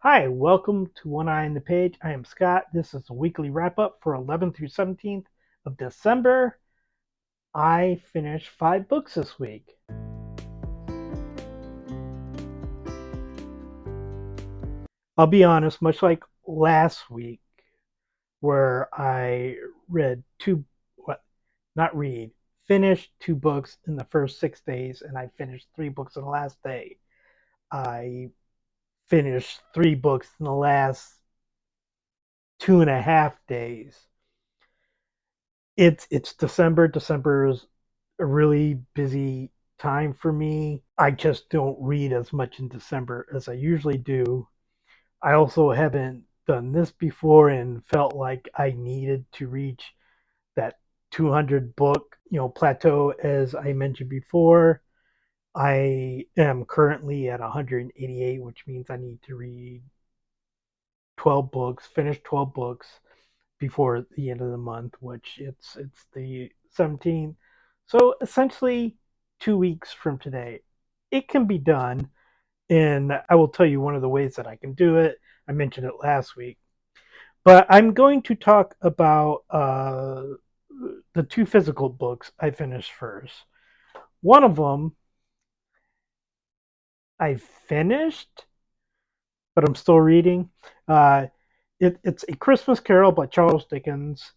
Hi, welcome to One Eye on the Page. I am Scott. This is a weekly wrap up for 11th through 17th of December. I finished 5 books this week. I'll be honest, much like last week, where I read what, not read, finished 2 books in the first 6 days, and I finished 3 books in the last day. I finished 3 books in the last 2.5 days. It's December. December is a really busy time for me. I just don't read as much in December as I usually do. I also haven't done this before and felt like I needed to reach that 200 book, plateau as I mentioned before. I am currently at 188, which means I need to read 12 books, finish 12 books before the end of the month, which it's the 17th. So essentially 2 weeks from today. It can be done, and I will tell you one of the ways that I can do it. I mentioned it last week. But I'm going to talk about the 2 physical books I finished first. One of them I finished, but I'm still reading. Uh, it's A Christmas Carol by Charles Dickens.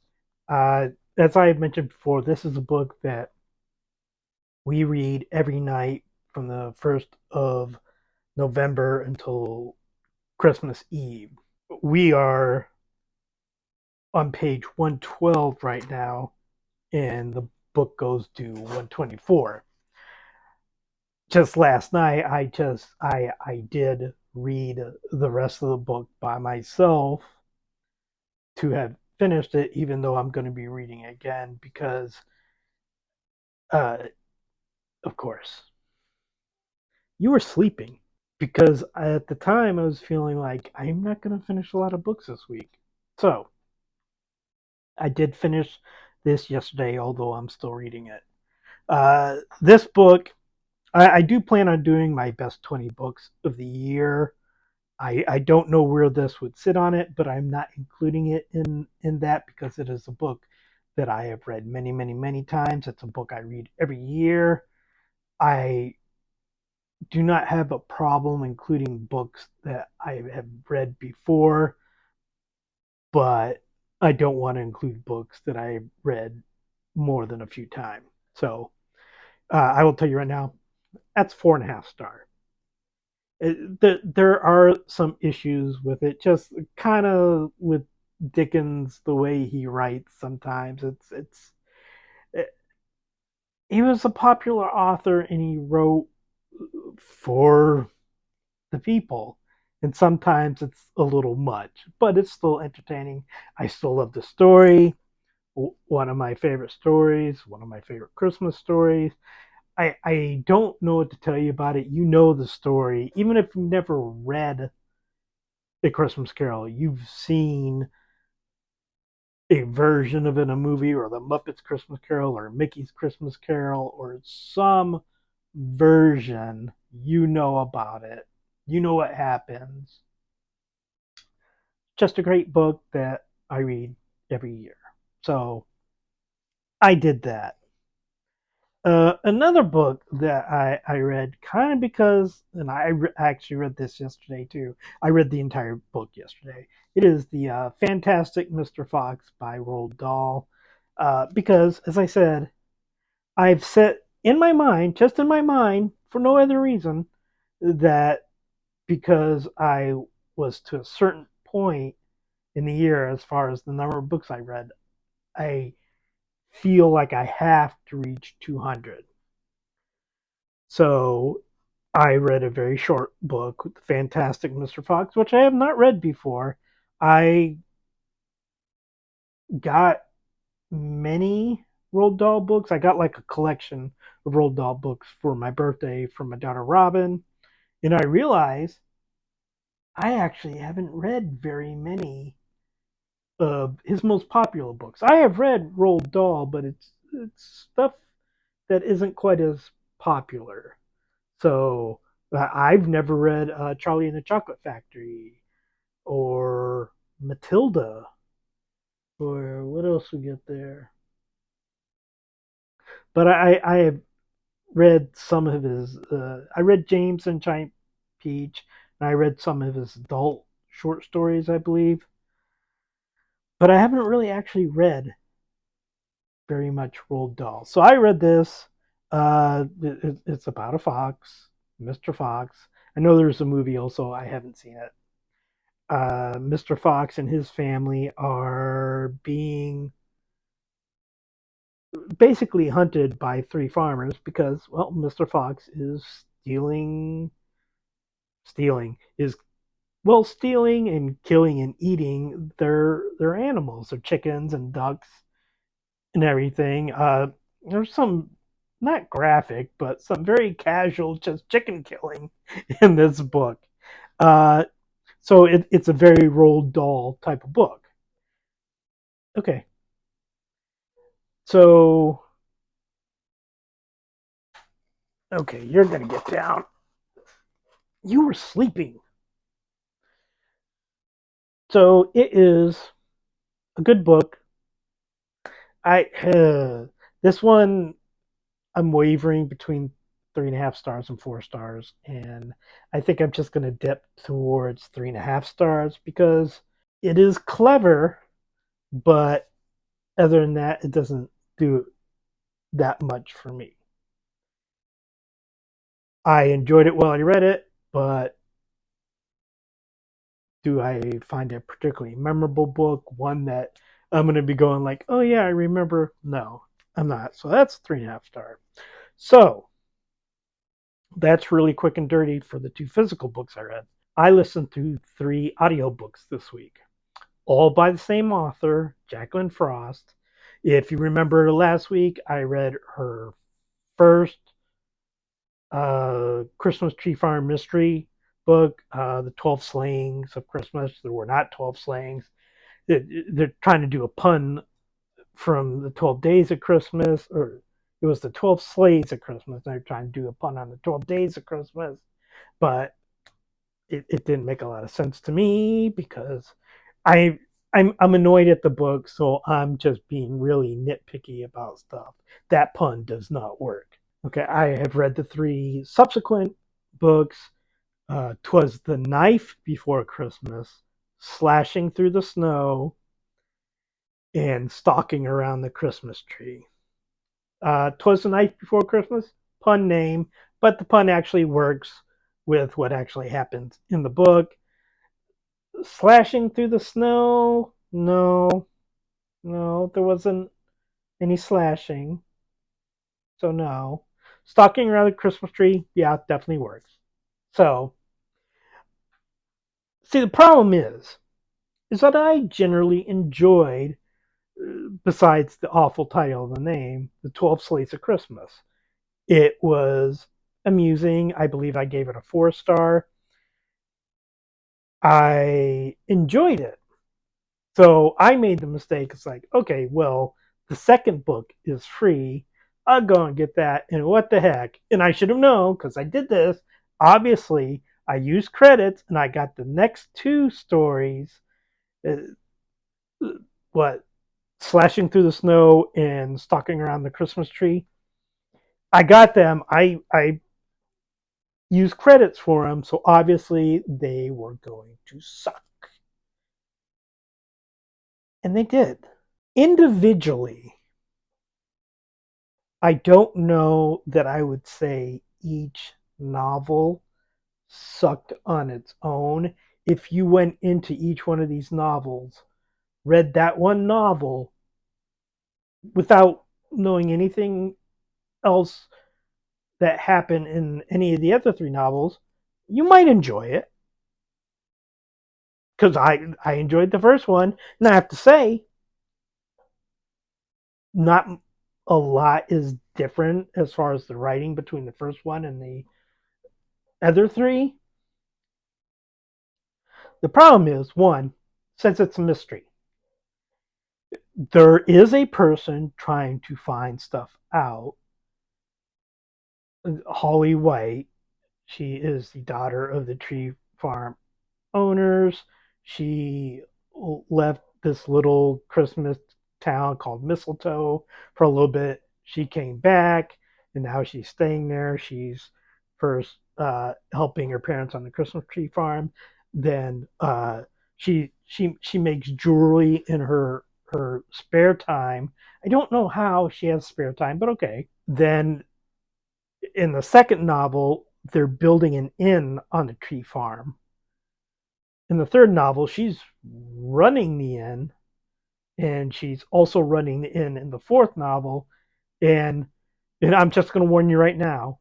Uh, as I mentioned before, this is a book that we read every night from the 1st of November until Christmas Eve. We are on page 112 right now, and the book goes to 124. Just last night, I did read the rest of the book by myself to have finished it, even though I'm going to be reading again because, uh, of course, you were sleeping. Because at the time I was feeling like I'm not going to finish a lot of books this week. So I did finish this yesterday, although I'm still reading it. This book, I do plan on doing my best 20 books of the year. I don't know where this would sit on it, but I'm not including it in that because it is a book that I have read many, many, many times. It's a book I read every year. I do not have a problem including books that I have read before, but I don't want to include books that I've read more than a few times. So I will tell you right now, that's 4.5 star. There are some issues with it, just kind of with Dickens, the way he writes. Sometimes it, he was a popular author and he wrote for the people. And sometimes it's a little much, but it's still entertaining. I still love the story. One of my favorite stories, one of my favorite Christmas stories. I don't know what to tell you about it. You know the story. Even if you've never read A Christmas Carol, you've seen a version of it in a movie, or the Muppets Christmas Carol, or Mickey's Christmas Carol, or some version. You know about it. You know what happens. Just a great book that I read every year. So I did that. Another book that I read kind of because, and actually read this yesterday too. I read the entire book yesterday. It is the Fantastic Mr. Fox by Roald Dahl. Because, as I said, I've set in my mind, just in my mind, for no other reason, that because I was to a certain point in the year as far as the number of books I read, I feel like I have to reach 200. So I read a very short book, Fantastic Mr. Fox, which I have not read before. I got many Roald Dahl books. I got like a collection of Roald Dahl books for my birthday from my daughter Robin. And I realized I actually haven't read very many of his most popular books. I have read Roald Dahl, but it's stuff that isn't quite as popular. So I've never read Charlie and the Chocolate Factory. Matilda, or what else we get there? But I have read some of his. I read James and Giant Peach, and I read some of his adult short stories, I believe. But I haven't really actually read very much Roald Dahl. So I read this. It's about a fox, Mr. Fox. I know there's a movie also. I haven't seen it. Mr. Fox and his family are being basically hunted by three farmers because, well, Mr. Fox is stealing is well, stealing and killing and eating their animals, their chickens and ducks and everything. There's some not graphic, but some very casual just chicken killing in this book. Uh, so it's a very Roald Dahl type of book. Okay, so okay, you're gonna get down. You were sleeping, so it is a good book. I this one I'm wavering between 3.5 stars and 4 stars, and I think I'm just going to dip towards 3.5 stars because it is clever, but other than that, it doesn't do that much for me. I enjoyed it while I read it, but do I find it a particularly memorable book? One that I'm going to be going like, oh yeah, I remember. No, I'm not. So that's 3.5 stars. So that's really quick and dirty for the two physical books I read. I listened to 3 audiobooks this week, all by the same author, Jacqueline Frost. If you remember last week, I read her first Christmas Tree Farm mystery book, The 12 Slayings of Christmas. There were not 12 slayings. They're trying to do a pun from the 12 Days of Christmas, or it was the 12 Slays of Christmas. They're trying to do a pun on the 12 Days of Christmas, but it didn't make a lot of sense to me because I I'm annoyed at the book, so I'm just being really nitpicky about stuff. That pun does not work. Okay, I have read the 3 subsequent books. Twas the Knife Before Christmas, Slashing Through the Snow, and Stalking Around the Christmas Tree. 'Twas the Night Before Christmas, pun name, but the pun actually works with what actually happens in the book. Slashing through the snow, no, no, there wasn't any slashing, so no. Stalking around the Christmas tree, yeah, definitely works. So, see, the problem is that I generally enjoyed, besides the awful title of the name, the 12 Slates of Christmas. It was amusing. I believe I gave it a 4 star. I enjoyed it. So I made the mistake. It's like, okay, well, the second book is free. I'll go and get that. And what the heck? And I should have known because I did this. Obviously, I used credits and I got the next 2 stories. Uh, what? Slashing through the snow and stalking around the Christmas tree. I got them. I used credits for them. So obviously, they were going to suck. And they did. Individually, I don't know that I would say each novel sucked on its own. If you went into each one of these novels, read that one novel without knowing anything else that happened in any of the other 3 novels, you might enjoy it. Because I enjoyed the first one. And I have to say, not a lot is different as far as the writing between the first one and the other 3. The problem is, one, since it's a mystery, there is a person trying to find stuff out. Holly White, she is the daughter of the tree farm owners. She left this little Christmas town called Mistletoe for a little bit. She came back, and now she's staying there. She's first helping her parents on the Christmas tree farm. Then she makes jewelry in her spare time. I don't know how she has spare time, but okay. Then in the second novel, they're building an inn on the tree farm. In the third novel, she's running the inn, and she's also running the inn in the fourth novel. And and I'm just going to warn you right now,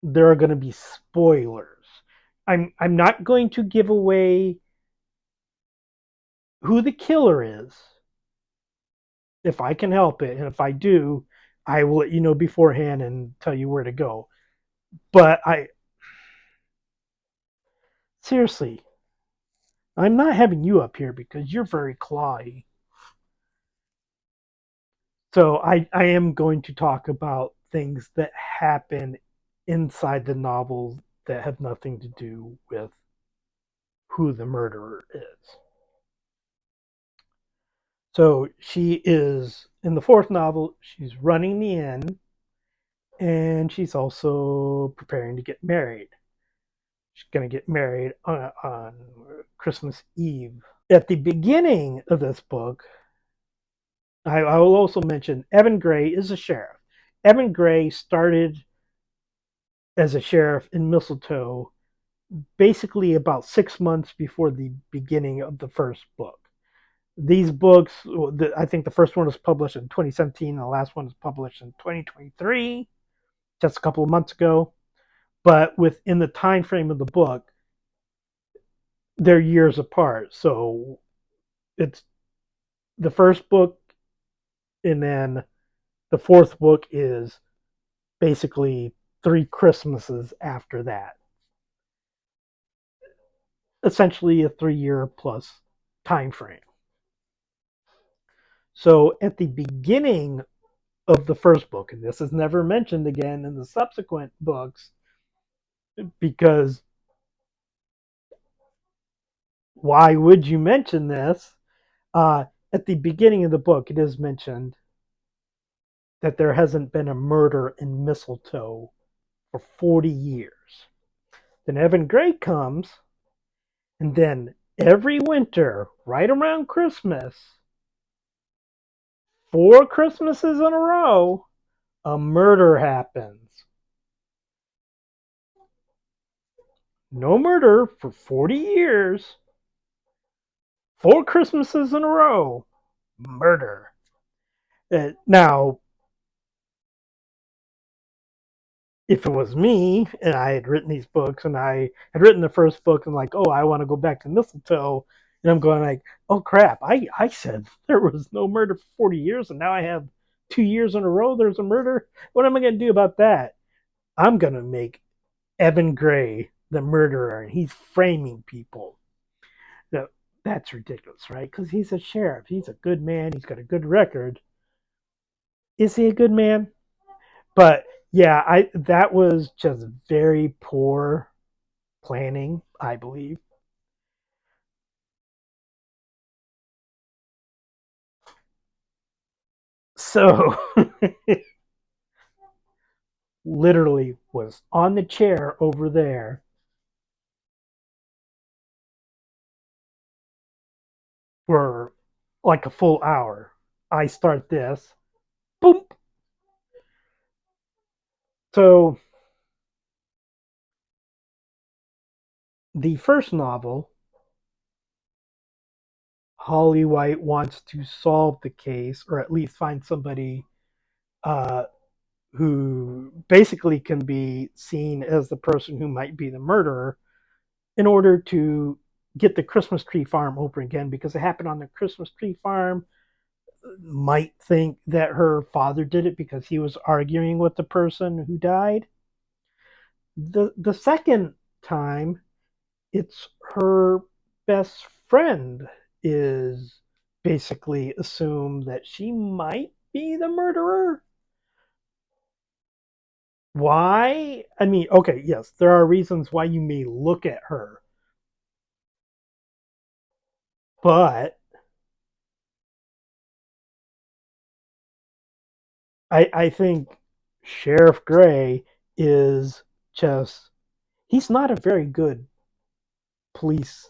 there are going to be spoilers. I'm not going to give away who the killer is if I can help it, and if I do, I will let you know beforehand and tell you where to go. But I seriously, I'm not having you up here because you're very clawy. So I am going to talk about things that happen inside the novels that have nothing to do with who the murderer is. So she is in the fourth novel, she's running the inn, and she's also preparing to get married. She's going to get married on Christmas Eve. At the beginning of this book, I will also mention Evan Gray is a sheriff. Evan Gray started as a sheriff in Mistletoe basically about 6 months before the beginning of the first book. These books, I think the first one was published in 2017, and the last one was published in 2023, just a couple of months ago. But within the time frame of the book, they're years apart. So it's the first book, and then the fourth book is basically 3 Christmases after that. Essentially a 3 year plus time frame. So at the beginning of the first book, and this is never mentioned again in the subsequent books, because why would you mention this? At the beginning of the book, it is mentioned that there hasn't been a murder in Mistletoe for 40 years. Then Evan Gray comes, and then every winter, right around Christmas, 4 Christmases in a row, a murder happens. No murder for 40 years. 4 Christmases in a row, murder. Now, if it was me and I had written these books and I had written the first book and like, oh, I want to go back to Mistletoe, and I'm going like, oh crap, I said there was no murder for 40 years and now I have 2 years in a row there's a murder. What am I going to do about that? I'm going to make Evan Gray the murderer and he's framing people. Now, that's ridiculous, right? Because he's a sheriff. He's a good man. He's got a good record. Is he a good man? But yeah, I that was just very poor planning, I believe. So literally was on the chair over there for like a full hour. I start this, boom. So the first novel, Holly White wants to solve the case, or at least find somebody uh, who basically can be seen as the person who might be the murderer in order to get the Christmas tree farm open again because it happened on the Christmas tree farm. Might think that her father did it because he was arguing with the person who died. The second time, it's her best friend is basically assumed that she might be the murderer. Why? I mean, okay, yes, there are reasons why you may look at her. But I think Sheriff Gray is just, he's not a very good policeman.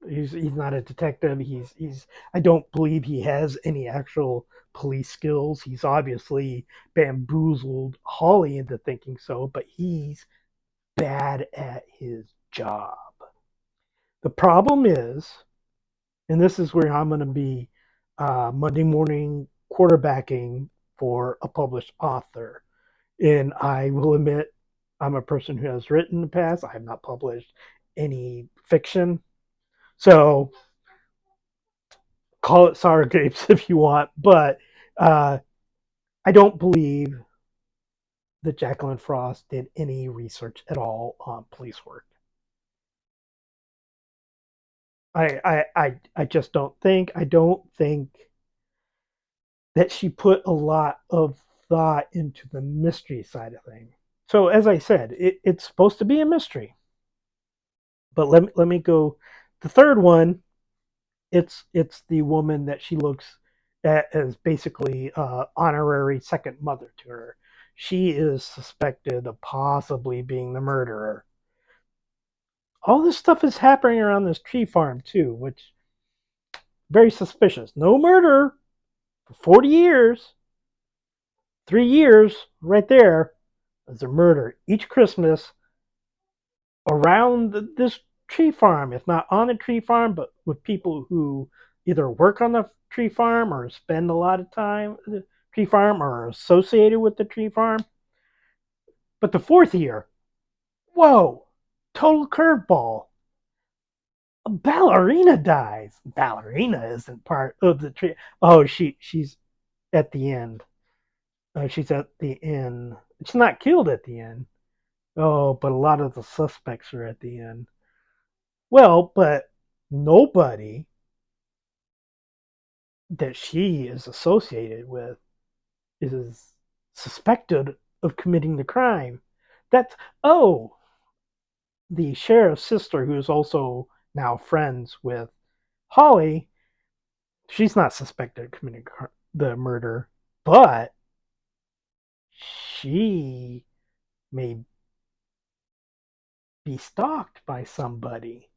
He's not a detective. He's I don't believe he has any actual police skills. He's obviously bamboozled Holly into thinking so, but he's bad at his job. The problem is, and this is where I'm going to be Monday morning quarterbacking for a published author. And I will admit, I'm a person who has written in the past. I have not published any fiction. So call it sour grapes if you want. But uh, I don't believe that Jacqueline Frost did any research at all on police work. I just I don't think that she put a lot of thought into the mystery side of things. So as I said, it's supposed to be a mystery, but let me go. The third one, it's the woman that she looks at as basically honorary second mother to her. She is suspected of possibly being the murderer. All this stuff is happening around this tree farm too, which very suspicious. No murder for 40 years. 3 years right there is a murder each Christmas around this tree farm, if not on the tree farm, but with people who either work on the tree farm or spend a lot of time at the tree farm or are associated with the tree farm. But the fourth year, whoa, total curveball. A ballerina dies. Ballerina isn't part of the tree. Oh, she's at the end. She's at the end. She's not killed at the end. Oh, but a lot of the suspects are at the end. Well, but nobody that she is associated with is suspected of committing the crime. That's, oh, the sheriff's sister, who is also now friends with Holly, she's not suspected of committing the murder, but she may be stalked by somebody.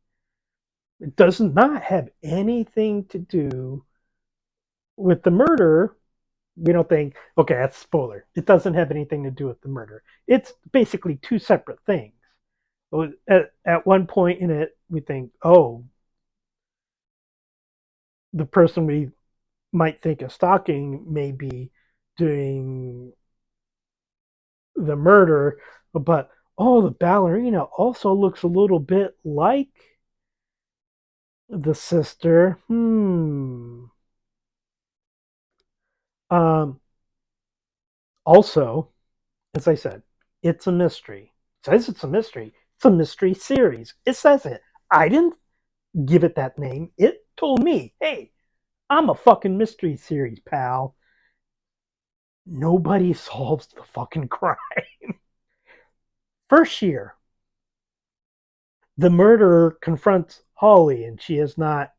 It does not have anything to do with the murder. We don't think, okay, that's a spoiler. It doesn't have anything to do with the murder. It's basically two separate things. At one point in it, we think, oh, the person we might think of stalking may be doing the murder, but oh, the ballerina also looks a little bit like the sister. Um, Also, as I said, it's a mystery. It says it's a mystery. It's a mystery series. It says it. I didn't give it that name. It told me, hey, I'm a fucking mystery series, pal. Nobody solves the fucking crime. First year, the murderer confronts Holly, and she has not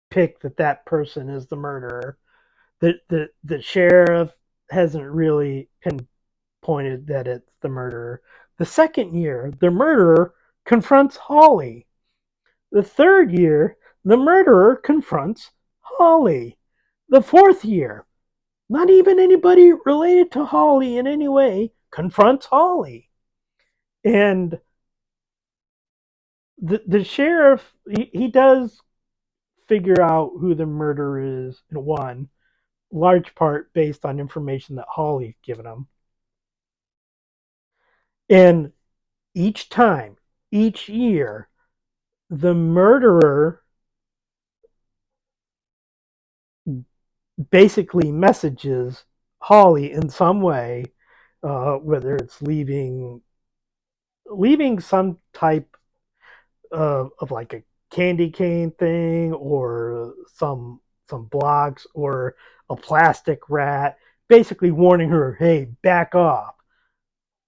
picked that that person is the murderer. The sheriff hasn't really pinpointed that it's the murderer. The second year, the murderer confronts Holly. The third year, the murderer confronts Holly. The fourth year, not even anybody related to Holly in any way confronts Holly. And the sheriff, he does figure out who the murderer is in one, large part based on information that Holly's given him. And each time, each year, the murderer basically messages Holly in some way, whether it's leaving some type of like a candy cane thing or some blocks or a plastic rat, basically warning her, "Hey, back off."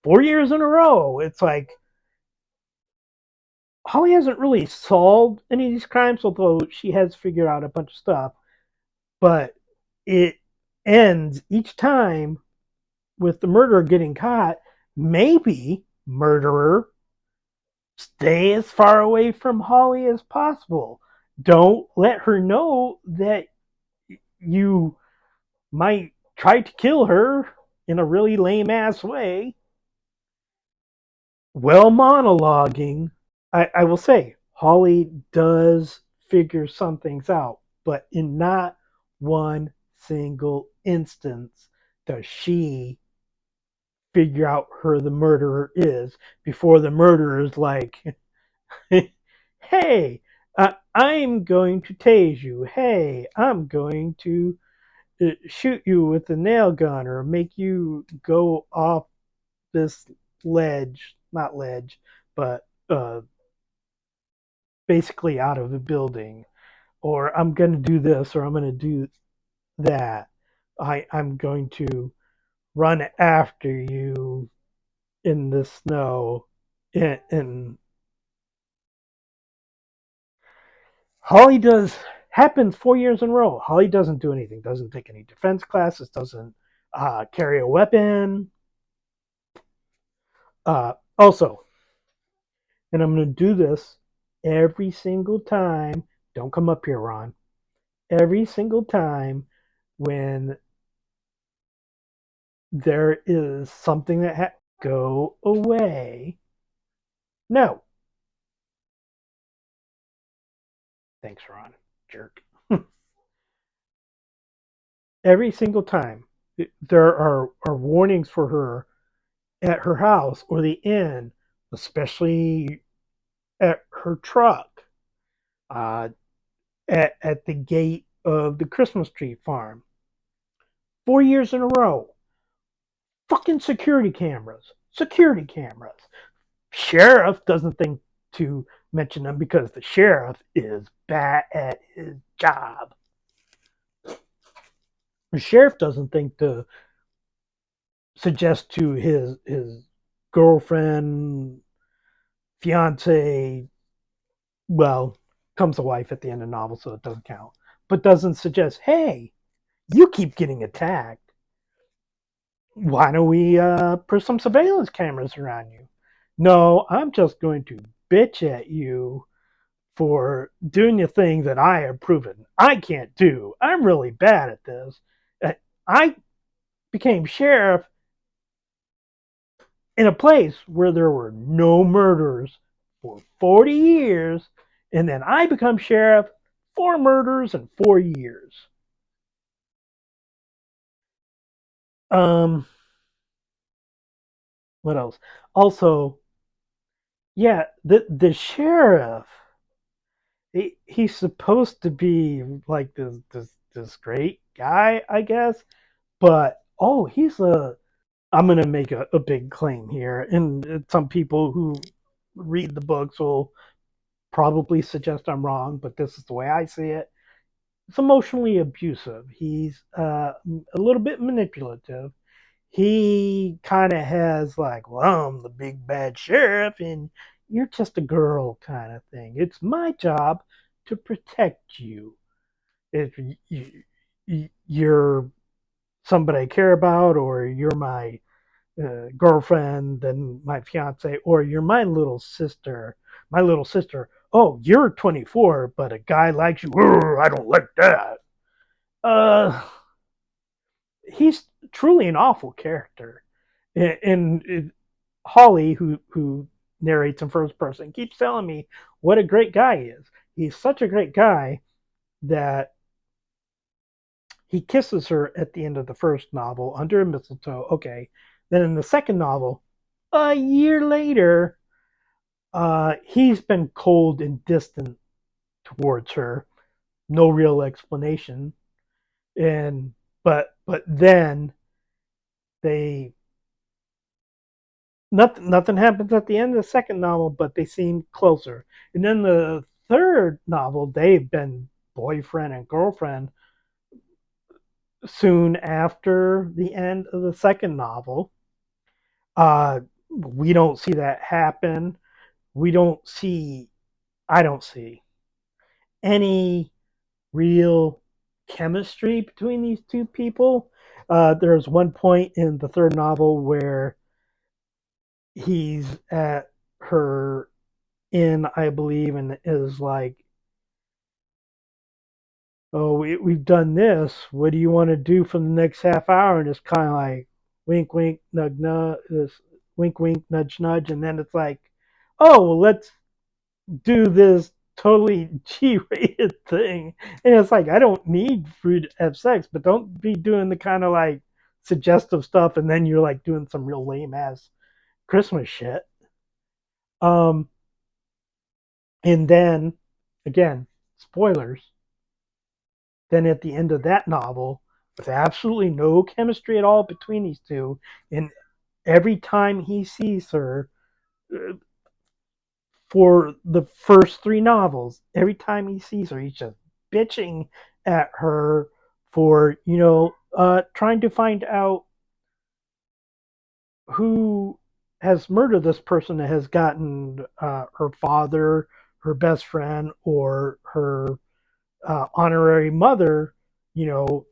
4 years in a row, it's like Holly hasn't really solved any of these crimes, although she has figured out a bunch of stuff. But it ends each time with the murderer getting caught. Maybe murderer, stay as far away from Holly as possible. Don't let her know that you might try to kill her in a really lame ass way. Well, monologuing, I will say, Holly does figure some things out, but in not one single instance does she figure out who the murderer is before the murderer is like, hey, I'm going to tase you. Hey, I'm going to shoot you with a nail gun or make you go off this ledge, not ledge, but basically out of the building, or I'm going to do this, or I'm going to do that. I'm going to run after you in the snow. And Holly does happens 4 years in a row. Holly doesn't do anything, doesn't take any defense classes, doesn't carry a weapon. Also, and I'm going to do this every single time. Don't come up here, Ron. Every single time when there is something that go away. No. Thanks, Ron. Jerk. Every single time there are warnings for her at her house or the inn, especially at her truck, uh, at the gate of the Christmas tree farm. 4 years in a row. Fucking security cameras. Security cameras. Sheriff doesn't think to mention them because the sheriff is bad at his job. The sheriff doesn't think to suggest to his girlfriend, fiance, well, comes a wife at the end of the novel, so it doesn't count, but doesn't suggest, hey, you keep getting attacked. Why don't we put some surveillance cameras around you? No, I'm just going to bitch at you for doing the thing that I have proven I can't do. I'm really bad at this. I became sheriff in a place where there were no murders for 40 years, and then I become sheriff, 4 murders in 4 years. Um, what else? Also, yeah, the sheriff, he's supposed to be like this great guy, I guess, but oh, he's a I'm going to make a big claim here, and some people who read the books will probably suggest I'm wrong, but this is the way I see it. It's emotionally abusive. He's a little bit manipulative. He kind of has like, well, I'm the big bad sheriff, and you're just a girl kind of thing. It's my job to protect you. If you're somebody I care about, or you're my girlfriend and my fiance, or you're my little sister. My little sister. Oh, you're 24, but a guy likes you. I don't like that. Uh, he's truly an awful character. And Holly, who narrates in first person, keeps telling me what a great guy he is. He's such a great guy that he kisses her at the end of the first novel under a mistletoe. Okay. Then in the second novel, a year later, he's been cold and distant towards her. No real explanation. And but then they nothing happens at the end of the second novel, but they seem closer. And then the third novel, they've been boyfriend and girlfriend soon after the end of the second novel. We don't see that happen. We don't see. I don't see any real chemistry between these two people. There's one point in the third novel where he's at her inn, I believe, and is like, "Oh, we've done this. What do you want to do for the next half hour?" And it's kind of like, wink, wink, nudge, nudge, wink, wink, nudge, nudge, and then it's like, "Oh, well, let's do this totally G-rated thing." And it's like, I don't need for to have sex, but don't be doing the kind of like suggestive stuff, and then you're like doing some real lame ass Christmas shit. Um, and then again, spoilers. Then at the end of that novel, with absolutely no chemistry at all between these two, and every time he sees her, uh, for the first three novels, every time he sees her, he's just bitching at her for, trying to find out who has murdered this person that has gotten her father, her best friend, or her honorary mother, you know,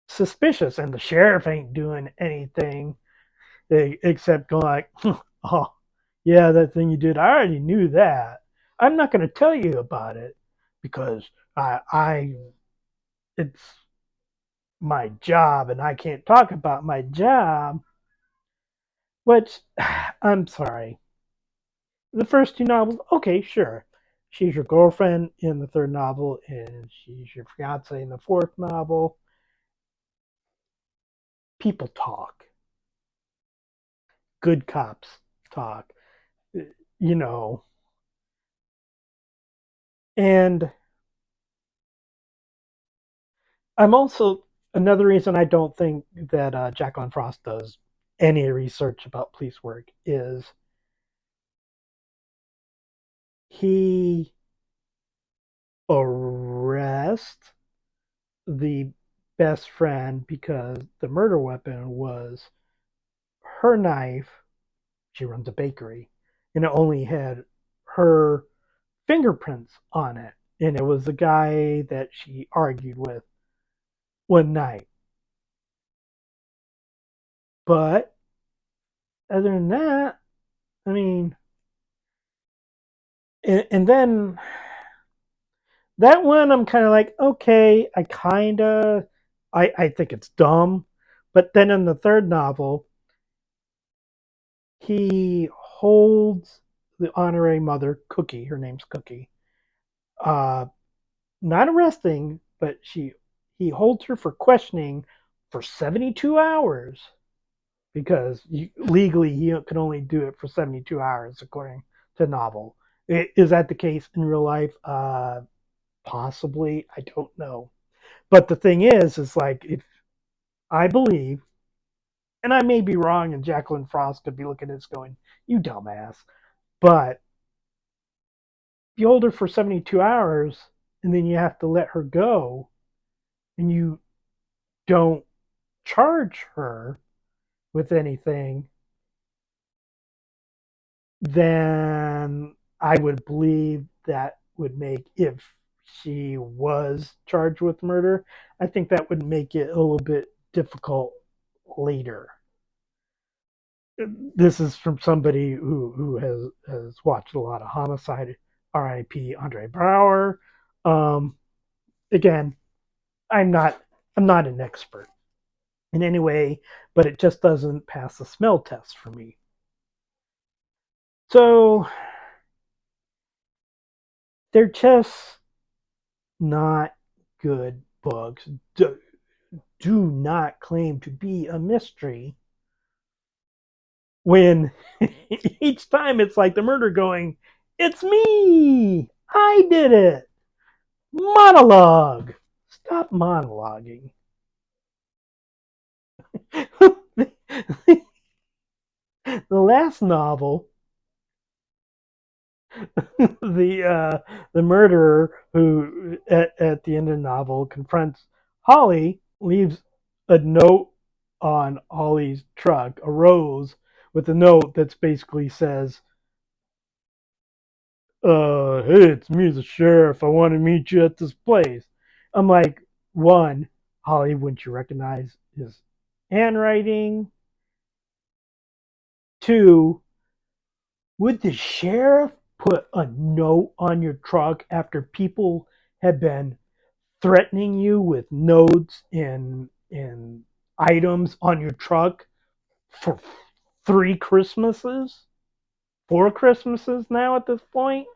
suspicious. And the sheriff ain't doing anything except going like, "Oh, yeah, that thing you did, I already knew that. I'm not going to tell you about it because I it's my job and I can't talk about my job." Which, I'm sorry. The first two novels, okay, sure. She's your girlfriend in the third novel, and she's your fiance in the fourth novel. People talk. Good cops talk. You know, and I'm also another reason I don't think that Jacqueline Frost does any research about police work is he arrests the best friend because the murder weapon was her knife. She runs a bakery, and it only had her fingerprints on it, and it was the guy that she argued with one night. But other than that, I mean, and then that one, I'm kind of like, okay, I think it's dumb. But then in the third novel, he holds the honorary mother, Cookie, her name's Cookie, uh, not arresting, but he holds her for questioning for 72 hours because legally he can only do it for 72 hours according to the novel. Is that the case in real life? Possibly, I don't know. But the thing is like, if I believe, and I may be wrong, and Jacqueline Frost could be looking at this going, "You dumbass," but if you hold her for 72 hours and then you have to let her go, and you don't charge her with anything, then I would believe that would make, if she was charged with murder, I think that would make it a little bit difficult later. This is from somebody who has watched a lot of homicide. R.I.P. Andre Brower. Um, Again, I'm not I'm not an expert in any way, but it just doesn't pass the smell test for me. So they're just not good books. Do not claim to be a mystery when each time it's like the murder going, "It's me! I did it!" Monologue! Stop monologuing. The last novel, the murderer who at the end of the novel confronts Holly, leaves a note on Holly's truck, a rose with a note that's basically says, Hey, it's me, the sheriff. I want to meet you at this place. I'm like, one, Holly, wouldn't you recognize his handwriting? Two, would the sheriff put a note on your truck after people have been threatening you with notes and items on your truck for 3 Christmases, 4 Christmases now at this point?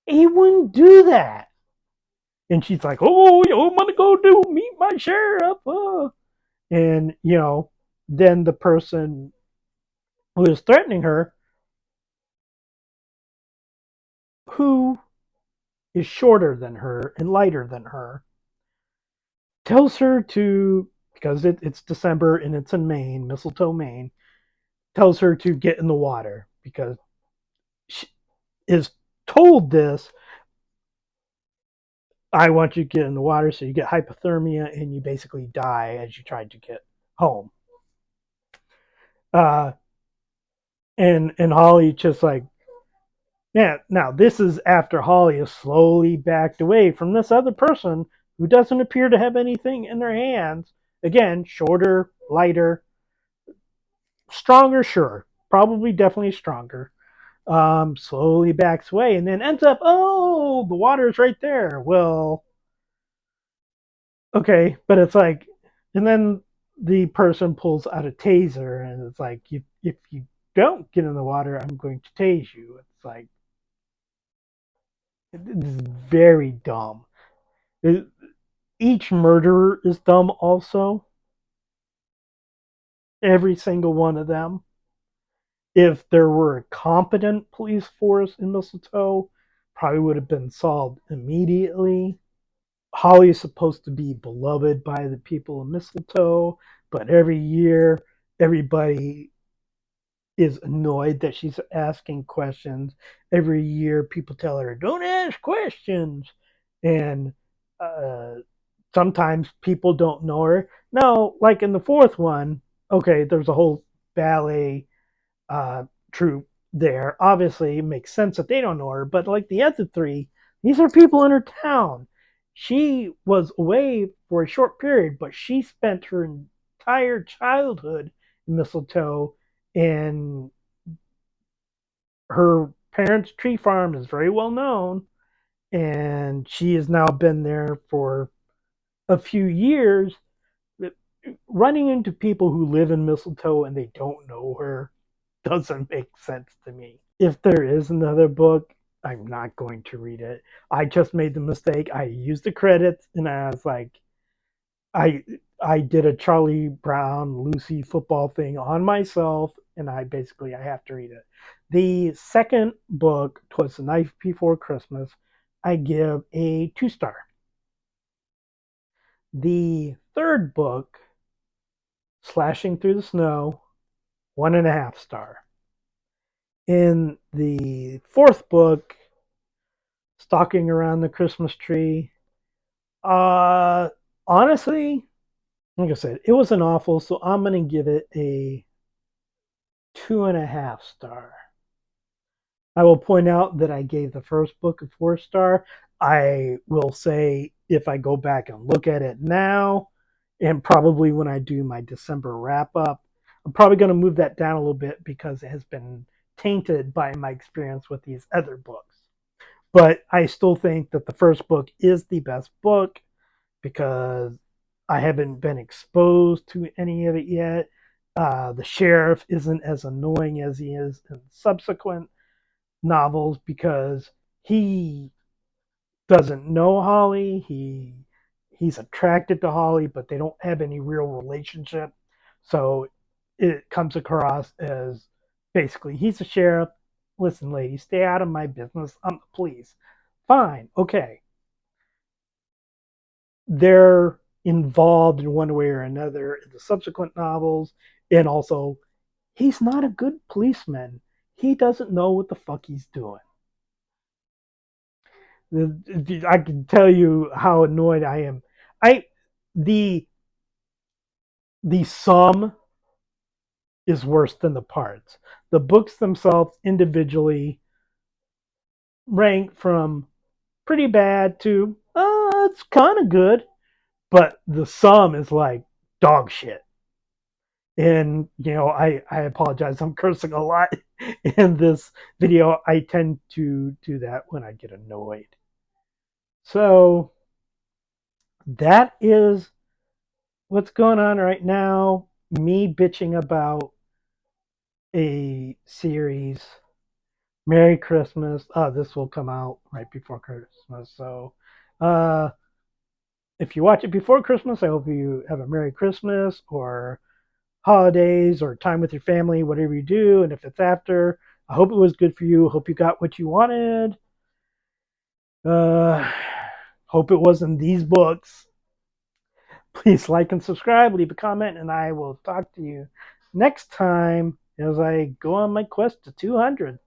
He wouldn't do that. And she's like, "Oh, I'm gonna go do meet my sheriff." And then the person who is threatening her, who is shorter than her and lighter than her, tells her to, because it's December and it's in Maine, Mistletoe, Maine, tells her to get in the water because she is told this. I want you to get in the water so you get hypothermia and you basically die as you try to get home. Uh, and Holly just like, yeah. Now this is after Holly has slowly backed away from this other person who doesn't appear to have anything in their hands. Again, shorter, lighter, stronger, sure, probably definitely stronger. Slowly backs away and then ends up, oh, the water's right there. Well, okay, but it's like, and then the person pulls out a taser and it's like, if you don't get in the water, I'm going to tase you. It's like, it's very dumb. It, each murderer is dumb also. Every single one of them. If there were a competent police force in Mistletoe, probably would have been solved immediately. Holly is supposed to be beloved by the people of Mistletoe, but every year everybody is annoyed that she's asking questions. Every year people tell her, don't ask questions. And uh, sometimes people don't know her. No, like in the fourth one, okay, there's a whole ballet uh, troupe there. Obviously, it makes sense that they don't know her, but like the other three, these are people in her town. She was away for a short period, but she spent her entire childhood in Mistletoe, and her parents' tree farm is very well known, and she has now been there for a few years. Running into people who live in Mistletoe and they don't know her doesn't make sense to me. If there is another book, I'm not going to read it. I just made the mistake. I used the credits and I was like, I I did a Charlie Brown Lucy football thing on myself, and I have to read it. The second book, Twas the Night Before Christmas, I give a 2 star. The third book, Slashing Through the Snow, 1.5 star. In the fourth book, Stalking Around the Christmas Tree, uh, honestly, like I said, it was an awful, so I'm gonna give it a 2.5 star. I will point out that I gave the first book a 4 star. I will say if I go back and look at it now, and probably when I do my December wrap up, I'm probably going to move that down a little bit because it has been tainted by my experience with these other books. But I still think that the first book is the best book because I haven't been exposed to any of it yet. The sheriff isn't as annoying as he is in subsequent novels because he doesn't know Holly. He's attracted to Holly, but they don't have any real relationship. So it comes across as basically he's a sheriff. Listen, lady, stay out of my business. I'm the police. Fine, okay. They're involved in one way or another in the subsequent novels, and also he's not a good policeman. He doesn't know what the fuck he's doing. I can tell you how annoyed I am. I the the sum is worse than the parts. The books themselves individually rank from pretty bad to it's kind of good, but the sum is like dog shit. And I apologize. I'm cursing a lot in this video. I tend to do that when I get annoyed. So that is what's going on right now. Me bitching about a series. Merry Christmas. This will come out right before Christmas. So uh, if you watch it before Christmas, I hope you have a Merry Christmas or holidays or time with your family, whatever you do. And if it's after, I hope it was good for you. Hope you got what you wanted. Uh, hope it wasn't these books. Please like and subscribe, leave a comment, and I will talk to you next time as I go on my quest to 200.